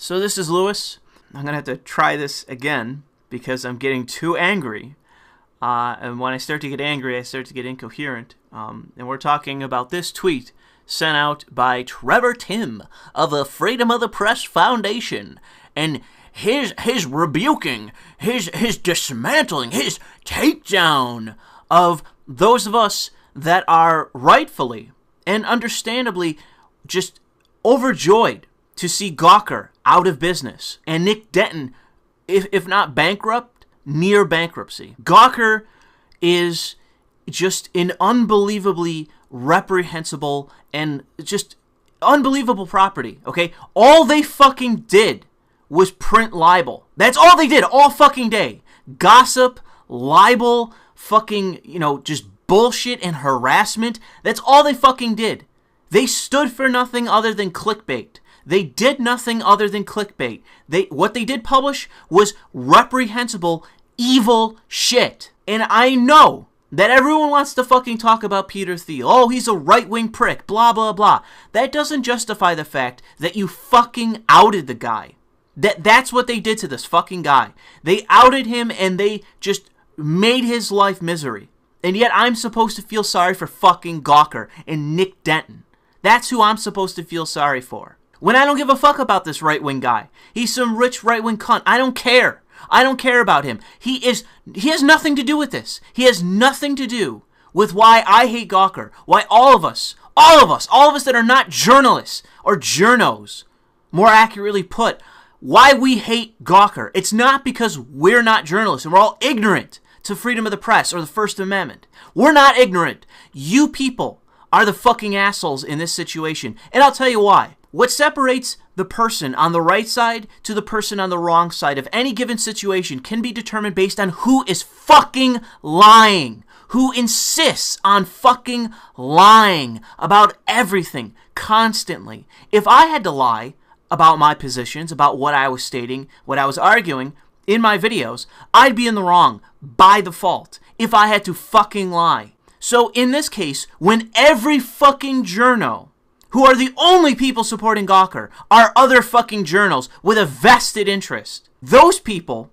So this is Louis. I'm going to have to try this again because I'm getting too angry. And when I start to get angry, I start to get incoherent. And we're talking about this tweet sent out by Trevor Tim of the Freedom of the Press Foundation. And his rebuking, his dismantling, his takedown of those of us that are rightfully and understandably just overjoyed to see Gawker out of business and Nick Denton, if not bankrupt, near bankruptcy. Gawker is just an unbelievably reprehensible and just unbelievable property, okay? All they fucking did was print libel. That's all they did all fucking day. Gossip, libel, fucking, just bullshit and harassment. That's all they fucking did. They stood for nothing other than clickbait. They did nothing other than clickbait. What they did publish was reprehensible, evil shit. And I know that everyone wants to fucking talk about Peter Thiel. Oh, he's a right-wing prick, blah, blah, blah. That doesn't justify the fact that you fucking outed the guy. That's what they did to this fucking guy. They outed him and they just made his life misery. And yet I'm supposed to feel sorry for fucking Gawker and Nick Denton. That's who I'm supposed to feel sorry for. When I don't give a fuck about this right-wing guy. He's some rich right-wing cunt. I don't care. I don't care about him. He has nothing to do with this. He has nothing to do with why I hate Gawker. Why all of us that are not journalists or journos, more accurately put, why we hate Gawker. It's not because we're not journalists and we're all ignorant to freedom of the press or the First Amendment. We're not ignorant. You people are the fucking assholes in this situation. And I'll tell you why. What separates the person on the right side to the person on the wrong side of any given situation can be determined based on who is fucking lying. Who insists on fucking lying about everything constantly. If I had to lie about my positions, about what I was stating, what I was arguing in my videos, I'd be in the wrong by default if I had to fucking lie. So in this case, when every fucking journo, who are the only people supporting Gawker, are other fucking journals with a vested interest, those people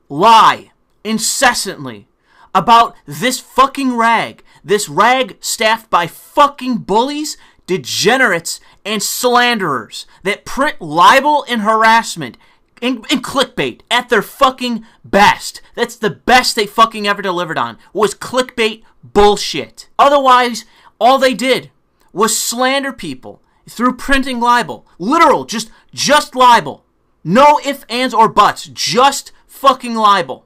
lie incessantly about this fucking rag, this rag staffed by fucking bullies, degenerates, and slanderers that print libel and harassment and clickbait at their fucking best. That's the best they fucking ever delivered on, was clickbait bullshit. Otherwise, all they did was slander people through printing libel. Literal, just libel. No ifs, ands, or buts. Just fucking libel.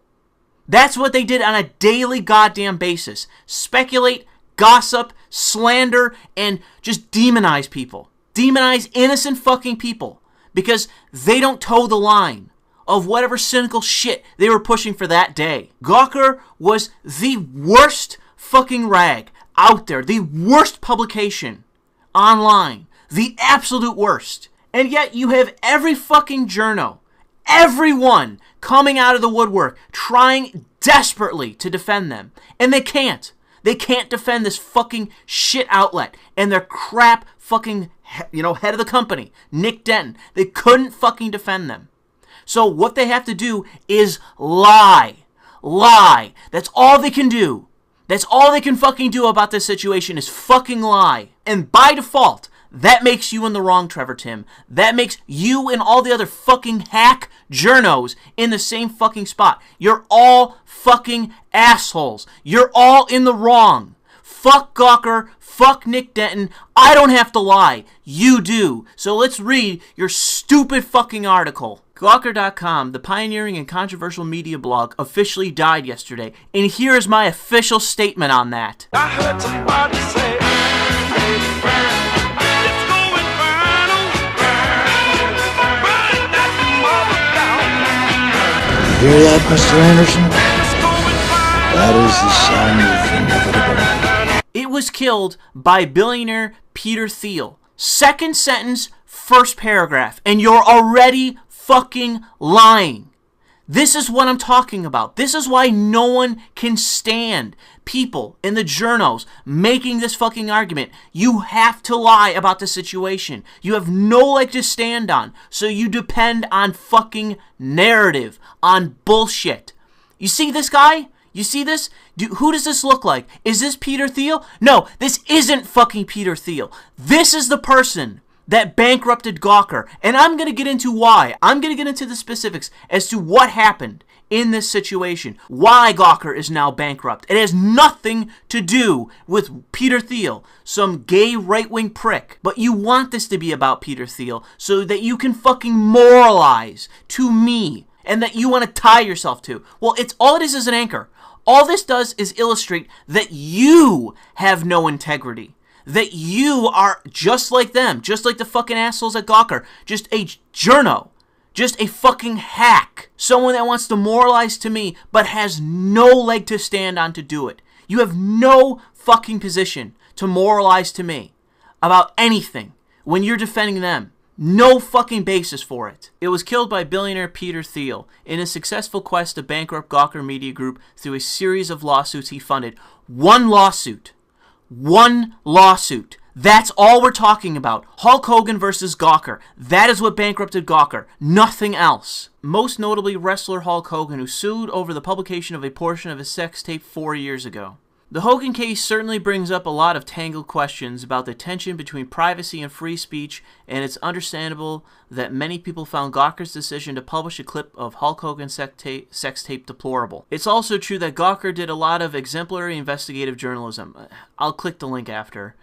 That's what they did on a daily goddamn basis. Speculate, gossip, slander, and just demonize people. Demonize innocent fucking people. Because they don't toe the line of whatever cynical shit they were pushing for that day. Gawker was the worst fucking rag out there. The worst publication online. The absolute worst. And yet you have every fucking journo, everyone coming out of the woodwork, trying desperately to defend them. And they can't. They can't defend this fucking shit outlet and their crap fucking, head of the company, Nick Denton. They couldn't fucking defend them. So what they have to do is lie. Lie. That's all they can do. That's all they can fucking do about this situation is fucking lie. And by default, that makes you in the wrong, Trevor Tim. That makes you and all the other fucking hack journos in the same fucking spot. You're all fucking assholes. You're all in the wrong. Fuck Gawker. Fuck Nick Denton. I don't have to lie. You do. So let's read your stupid fucking article. Gawker.com, the pioneering and controversial media blog, officially died yesterday. And here is my official statement on that. I heard somebody say, it's going viral. Burn that mother down. Hear that, Mr. Anderson? That is the sound of inevitable. It was killed by billionaire Peter Thiel. Second sentence, first paragraph. And you're already fucking lying. This is what I'm talking about. This is why no one can stand people in the journos making this fucking argument. You have to lie about the situation. You have no leg to stand on, so you depend on fucking narrative, on bullshit. You see this guy? You see this? Who does this look like? Is this Peter Thiel? No, this isn't fucking Peter Thiel. This is the person that bankrupted Gawker. And I'm going to get into why. I'm going to get into the specifics as to what happened in this situation. Why Gawker is now bankrupt. It has nothing to do with Peter Thiel, some gay right-wing prick. But you want this to be about Peter Thiel so that you can fucking moralize to me and that you want to tie yourself to. Well, all it is an anchor. All this does is illustrate that you have no integrity. That you are just like them, just like the fucking assholes at Gawker, just a journo, just a fucking hack, someone that wants to moralize to me but has no leg to stand on to do it. You have no fucking position to moralize to me about anything when you're defending them. No fucking basis for it. It was killed by billionaire Peter Thiel in a successful quest to bankrupt Gawker Media Group through a series of lawsuits he funded. One lawsuit. That's all we're talking about. Hulk Hogan versus Gawker. That is what bankrupted Gawker. Nothing else. Most notably wrestler Hulk Hogan, who sued over the publication of a portion of his sex tape 4 years ago. The Hogan case certainly brings up a lot of tangled questions about the tension between privacy and free speech, and it's understandable that many people found Gawker's decision to publish a clip of Hulk Hogan's sex tape deplorable. It's also true that Gawker did a lot of exemplary investigative journalism. I'll click the link after.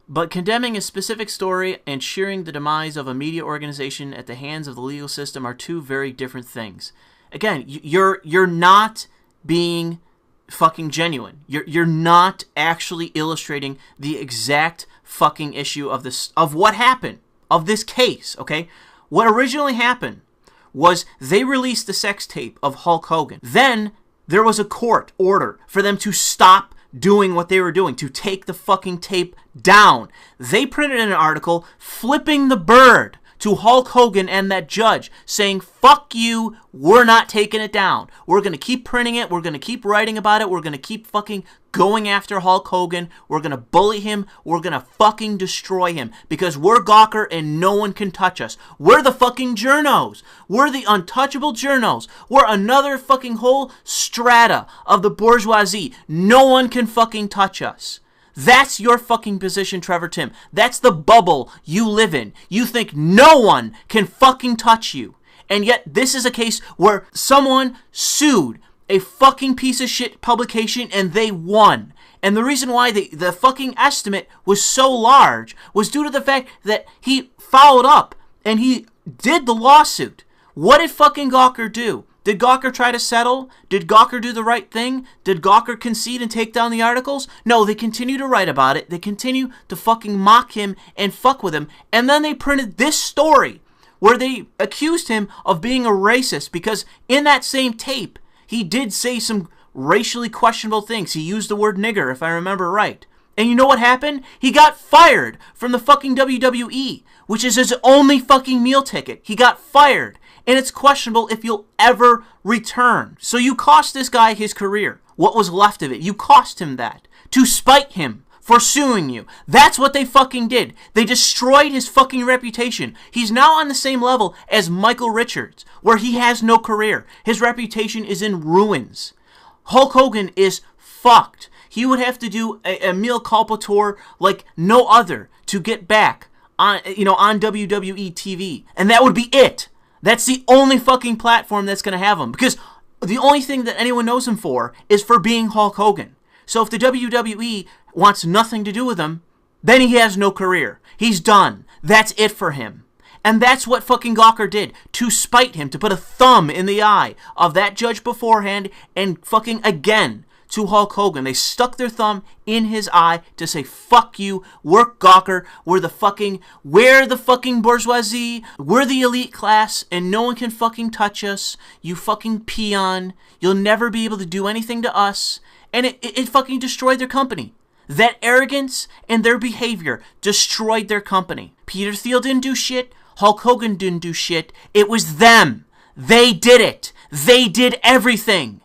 But condemning a specific story and cheering the demise of a media organization at the hands of the legal system are two very different things. Again, you're not being fucking genuine. You're not actually illustrating the exact fucking issue of this, of what happened, of this case, okay? What originally happened was they released the sex tape of Hulk Hogan. Then there was a court order for them to stop doing what they were doing, to take the fucking tape down. They printed an article flipping the bird to Hulk Hogan and that judge, saying, fuck you, we're not taking it down. We're going to keep printing it, we're going to keep writing about it, we're going to keep fucking going after Hulk Hogan, we're going to bully him, we're going to fucking destroy him, because we're Gawker and no one can touch us. We're the fucking journos. We're the untouchable journos. We're another fucking whole strata of the bourgeoisie. No one can fucking touch us. That's your fucking position, Trevor Tim. That's the bubble you live in. You think no one can fucking touch you. And yet this is a case where someone sued a fucking piece of shit publication and they won. And the reason why the fucking estimate was so large was due to the fact that he followed up and he did the lawsuit. What did fucking Gawker do? Did Gawker try to settle? Did Gawker do the right thing? Did Gawker concede and take down the articles? No, they continue to write about it. They continue to fucking mock him and fuck with him. And then they printed this story where they accused him of being a racist because in that same tape, he did say some racially questionable things. He used the word nigger, if I remember right. And you know what happened? He got fired from the fucking WWE, which is his only fucking meal ticket. He got fired. And it's questionable if you'll ever return. So you cost this guy his career. What was left of it? You cost him that. To spite him for suing you. That's what they fucking did. They destroyed his fucking reputation. He's now on the same level as Michael Richards, where he has no career. His reputation is in ruins. Hulk Hogan is fucked. He would have to do a mea culpa tour like no other to get back on, on WWE TV. And that would be it. That's the only fucking platform that's going to have him. Because the only thing that anyone knows him for is for being Hulk Hogan. So if the WWE wants nothing to do with him, then he has no career. He's done. That's it for him. And that's what fucking Gawker did. To spite him. To put a thumb in the eye of that judge beforehand. And fucking again to Hulk Hogan. They stuck their thumb in his eye to say, fuck you, we're Gawker, we're the fucking bourgeoisie, we're the elite class, and no one can fucking touch us, you fucking peon, you'll never be able to do anything to us. And it fucking destroyed their company. That arrogance and their behavior destroyed their company. Peter Thiel didn't do shit, Hulk Hogan didn't do shit, it was them. They did it. They did everything.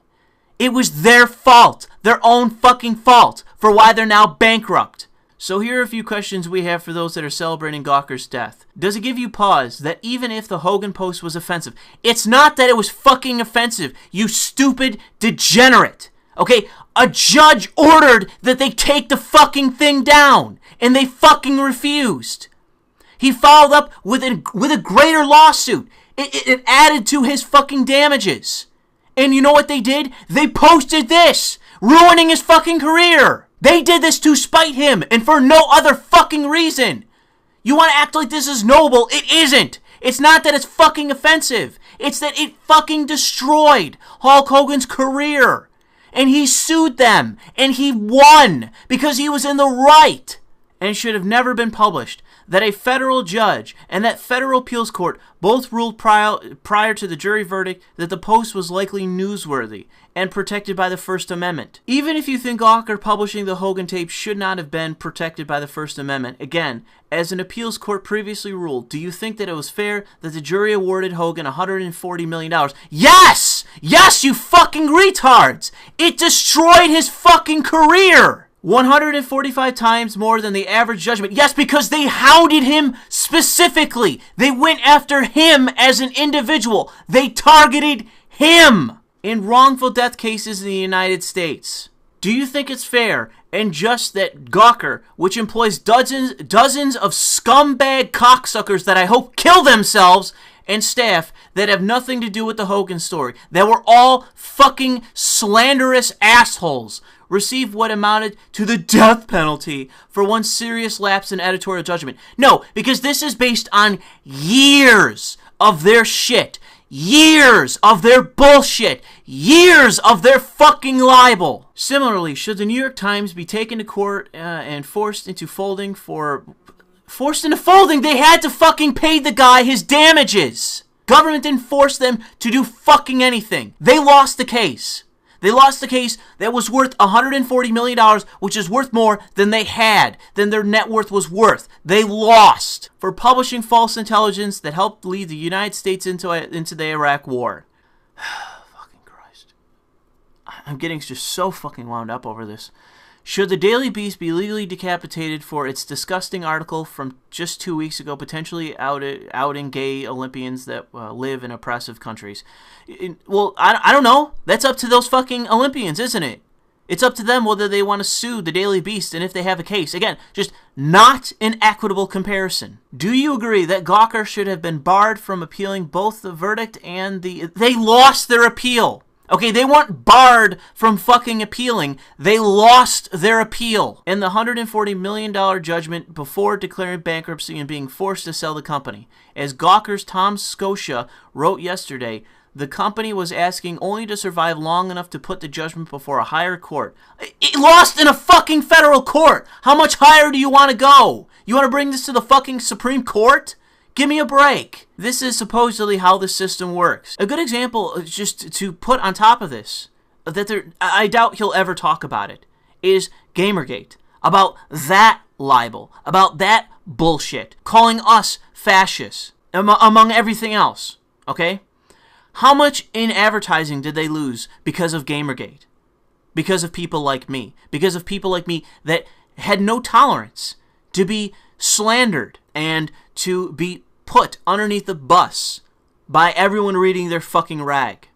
It was their fault, their own fucking fault, for why they're now bankrupt. So here are a few questions we have for those that are celebrating Gawker's death. Does it give you pause that even if the Hogan post was offensive, it's not that it was fucking offensive, you stupid degenerate. Okay, a judge ordered that they take the fucking thing down, and they fucking refused. He followed up with a greater lawsuit. It added to his fucking damages. And you know what they did? They posted this, ruining his fucking career. They did this to spite him, and for no other fucking reason. You want to act like this is noble? It isn't. It's not that it's fucking offensive. It's that it fucking destroyed Hulk Hogan's career. And he sued them, and he won, because he was in the right. And it should have never been published that a federal judge and that federal appeals court both ruled prior to the jury verdict that the post was likely newsworthy and protected by the First Amendment. Even if you think Gawker publishing the Hogan tape should not have been protected by the First Amendment, again, as an appeals court previously ruled, do you think that it was fair that the jury awarded Hogan $140 million? Yes! Yes, you fucking retards! It destroyed his fucking career! 145 times more than the average judgment. Yes, because they hounded him specifically. They went after him as an individual. They targeted him in wrongful death cases in the United States. Do you think it's fair and just that Gawker, which employs dozens of scumbag cocksuckers that I hope kill themselves, and staff that have nothing to do with the Hogan story, that were all fucking slanderous assholes, received what amounted to the death penalty for one serious lapse in editorial judgment? No, because this is based on years of their shit, years of their bullshit, years of their fucking libel. Similarly, should the New York Times be taken to court and forced into folding? They had to fucking pay the guy his damages. Government didn't force them to do fucking anything. They lost the case. They lost the case that was worth $140 million, which is worth more than they had, than their net worth was worth. They lost for publishing false intelligence that helped lead the United States into the Iraq War. Fucking Christ. I'm getting just so fucking wound up over this. Should the Daily Beast be legally decapitated for its disgusting article from just 2 weeks ago, potentially outing gay Olympians that live in oppressive countries? Well, I don't know. That's up to those fucking Olympians, isn't it? It's up to them whether they want to sue the Daily Beast and if they have a case. Again, just not an equitable comparison. Do you agree that Gawker should have been barred from appealing both the verdict and They lost their appeal. Okay, they weren't barred from fucking appealing. They lost their appeal. And the $140 million judgment before declaring bankruptcy and being forced to sell the company. As Gawker's Tom Scotia wrote yesterday, the company was asking only to survive long enough to put the judgment before a higher court. It lost in a fucking federal court. How much higher do you want to go? You want to bring this to the fucking Supreme Court? Give me a break. This is supposedly how the system works. A good example, just to put on top of this, that I doubt he'll ever talk about it, is Gamergate. About that libel. About that bullshit. Calling us fascists. Among everything else. Okay? How much in advertising did they lose because of Gamergate? Because of people like me. Because of people like me that had no tolerance to be slandered and to be put underneath the bus by everyone reading their fucking rag.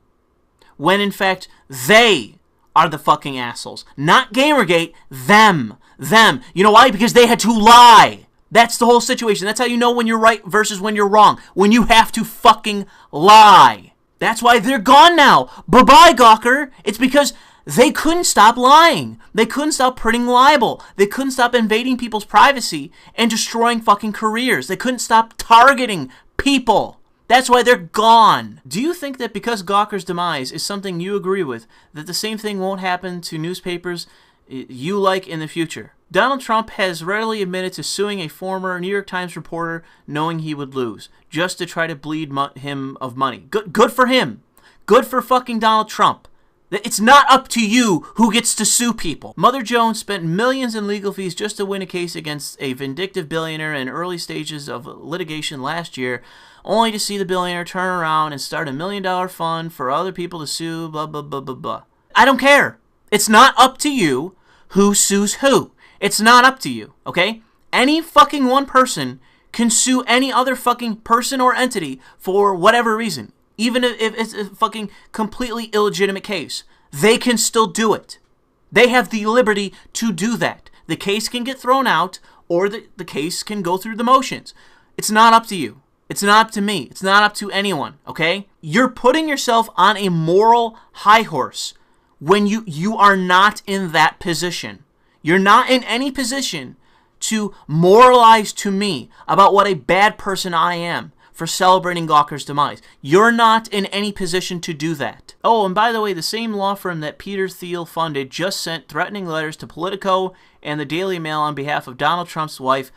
When in fact, they are the fucking assholes. Not Gamergate, them. Them. You know why? Because they had to lie. That's the whole situation. That's how you know when you're right versus when you're wrong. When you have to fucking lie. That's why they're gone now. Bye-bye, Gawker. It's because they couldn't stop lying. They couldn't stop printing libel. They couldn't stop invading people's privacy and destroying fucking careers. They couldn't stop targeting people. That's why they're gone. Do you think that because Gawker's demise is something you agree with, that the same thing won't happen to newspapers you like in the future? Donald Trump has readily admitted to suing a former New York Times reporter knowing he would lose, just to try to bleed him of money. Good for him. Good for fucking Donald Trump. It's not up to you who gets to sue people. Mother Jones spent millions in legal fees just to win a case against a vindictive billionaire in early stages of litigation last year, only to see the billionaire turn around and start $1 million fund for other people to sue, blah, blah, blah, blah, blah. I don't care. It's not up to you who sues who. It's not up to you, okay? Any fucking one person can sue any other fucking person or entity for whatever reason. Even if it's a fucking completely illegitimate case. They can still do it. They have the liberty to do that. The case can get thrown out, or the case can go through the motions. It's not up to you. It's not up to me. It's not up to anyone, okay? You're putting yourself on a moral high horse when you are not in that position. You're not in any position to moralize to me about what a bad person I am for celebrating Gawker's demise. You're not in any position to do that. Oh, and by the way, the same law firm that Peter Thiel funded just sent threatening letters to Politico and the Daily Mail on behalf of Donald Trump's wife,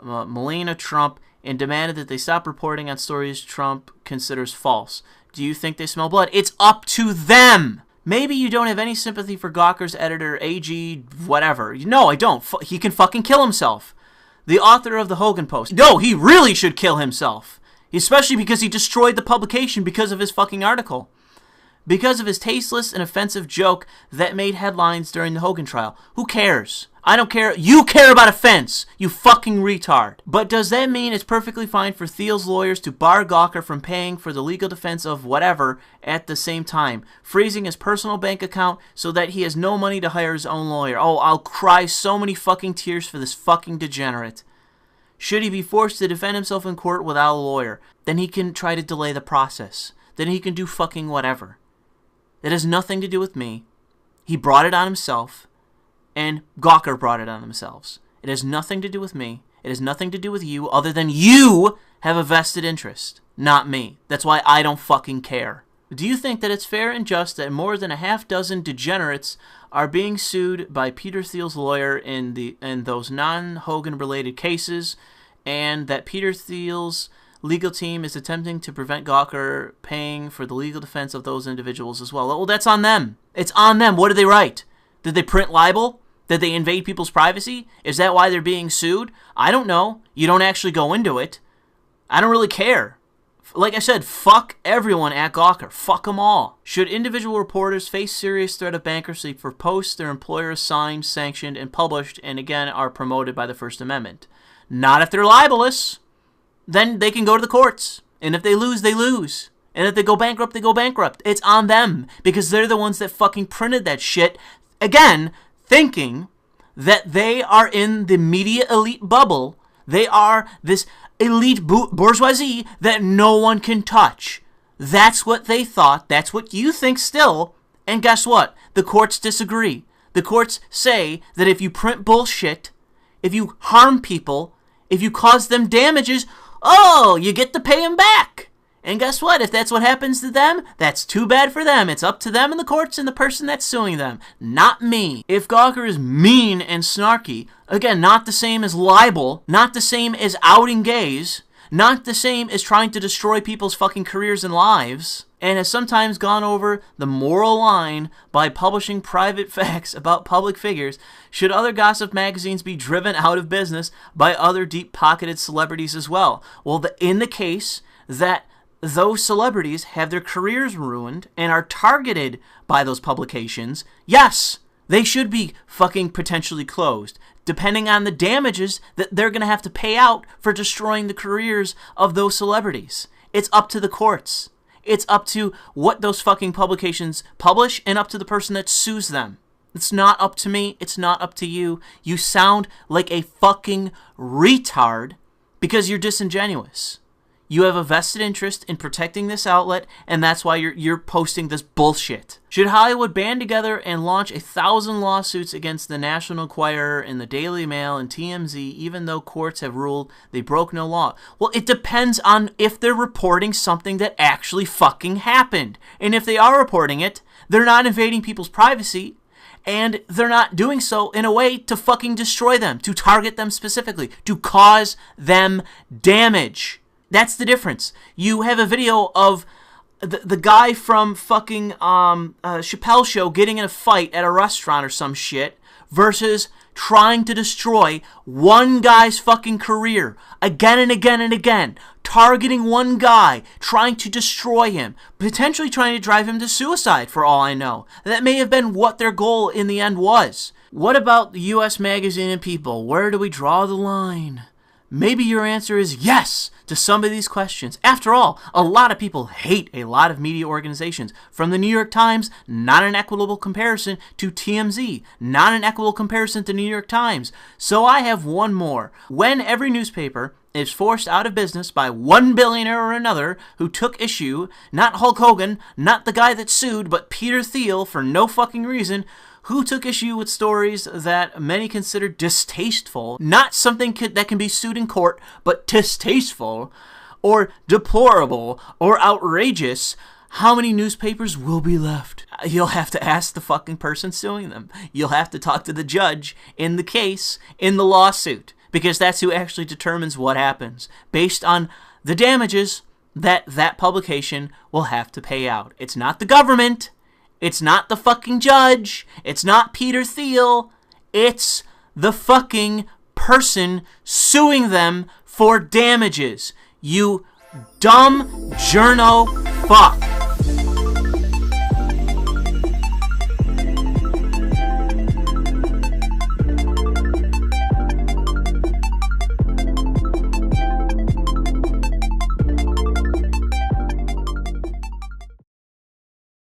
Melania Trump, and demanded that they stop reporting on stories Trump considers false. Do you think they smell blood? It's up to them! Maybe you don't have any sympathy for Gawker's editor, AG, whatever. No, I don't. He can fucking kill himself. The author of the Hogan Post. No, he really should kill himself. Especially because he destroyed the publication because of his fucking article. Because of his tasteless and offensive joke that made headlines during the Hogan trial. Who cares? I don't care. You care about offense, you fucking retard. But does that mean it's perfectly fine for Thiel's lawyers to bar Gawker from paying for the legal defense of whatever at the same time, freezing his personal bank account so that he has no money to hire his own lawyer? Oh, I'll cry so many fucking tears for this fucking degenerate. Should he be forced to defend himself in court without a lawyer, then he can try to delay the process. Then he can do fucking whatever. It has nothing to do with me. He brought it on himself, and Gawker brought it on themselves. It has nothing to do with me. It has nothing to do with you, other than you have a vested interest, not me. That's why I don't fucking care. Do you think that it's fair and just that more than a half dozen degenerates are being sued by Peter Thiel's lawyer in those non-Hogan related cases, and that Peter Thiel's legal team is attempting to prevent Gawker paying for the legal defense of those individuals as well? Well, that's on them. It's on them. What did they write? Did they print libel? Did they invade people's privacy? Is that why they're being sued? I don't know. You don't actually go into it. I don't really care. Like I said, fuck everyone at Gawker. Fuck them all. Should individual reporters face serious threat of bankruptcy for posts their employer signed, sanctioned, and published, and again are promoted by the First Amendment? Not if they're libelous. Then they can go to the courts. And if they lose, they lose. And if they go bankrupt, they go bankrupt. It's on them. Because they're the ones that fucking printed that shit. Again, thinking that they are in the media elite bubble. They are this elite bourgeoisie that no one can touch. That's what they thought. That's what you think still. And guess what? The courts disagree. The courts say that if you print bullshit, if you harm people, if you cause them damages, oh, you get to pay them back. And guess what? If that's what happens to them, that's too bad for them. It's up to them and the courts and the person that's suing them, not me. If Gawker is mean and snarky, again, not the same as libel, not the same as outing gays, not the same as trying to destroy people's fucking careers and lives, and has sometimes gone over the moral line by publishing private facts about public figures, should other gossip magazines be driven out of business by other deep-pocketed celebrities as well? Well, in the case that those celebrities have their careers ruined and are targeted by those publications, yes, they should be fucking potentially closed, depending on the damages that they're going to have to pay out for destroying the careers of those celebrities. It's up to the courts. It's up to what those fucking publications publish and up to the person that sues them. It's not up to me. It's not up to you. You sound like a fucking retard because you're disingenuous. You have a vested interest in protecting this outlet, and that's why you're posting this bullshit. Should Hollywood band together and launch 1,000 lawsuits against the National Enquirer and the Daily Mail and TMZ, even though courts have ruled they broke no law? Well, it depends on if they're reporting something that actually fucking happened. And if they are reporting it, they're not invading people's privacy, and they're not doing so in a way to fucking destroy them, to target them specifically, to cause them damage. That's the difference. You have a video of the guy from fucking Chappelle Show getting in a fight at a restaurant or some shit versus trying to destroy one guy's fucking career again and again and again, targeting one guy, trying to destroy him, potentially trying to drive him to suicide for all I know. That may have been what their goal in the end was. What about the U.S. Magazine and People? Where do we draw the line? Maybe your answer is yes to some of these questions. After all, a lot of people hate a lot of media organizations. From the New York Times, not an equitable comparison, to TMZ, not an equitable comparison to New York Times. So I have one more. When every newspaper is forced out of business by one billionaire or another who took issue, not Hulk Hogan, not the guy that sued, but Peter Thiel for no fucking reason, who took issue with stories that many consider distasteful, not something that can be sued in court, but distasteful, or deplorable, or outrageous, how many newspapers will be left? You'll have to ask the fucking person suing them. You'll have to talk to the judge in the case, in the lawsuit, because that's who actually determines what happens, based on the damages that publication will have to pay out. It's not the government. It's not the fucking judge. It's not Peter Thiel. It's the fucking person suing them for damages. You dumb journo fuck.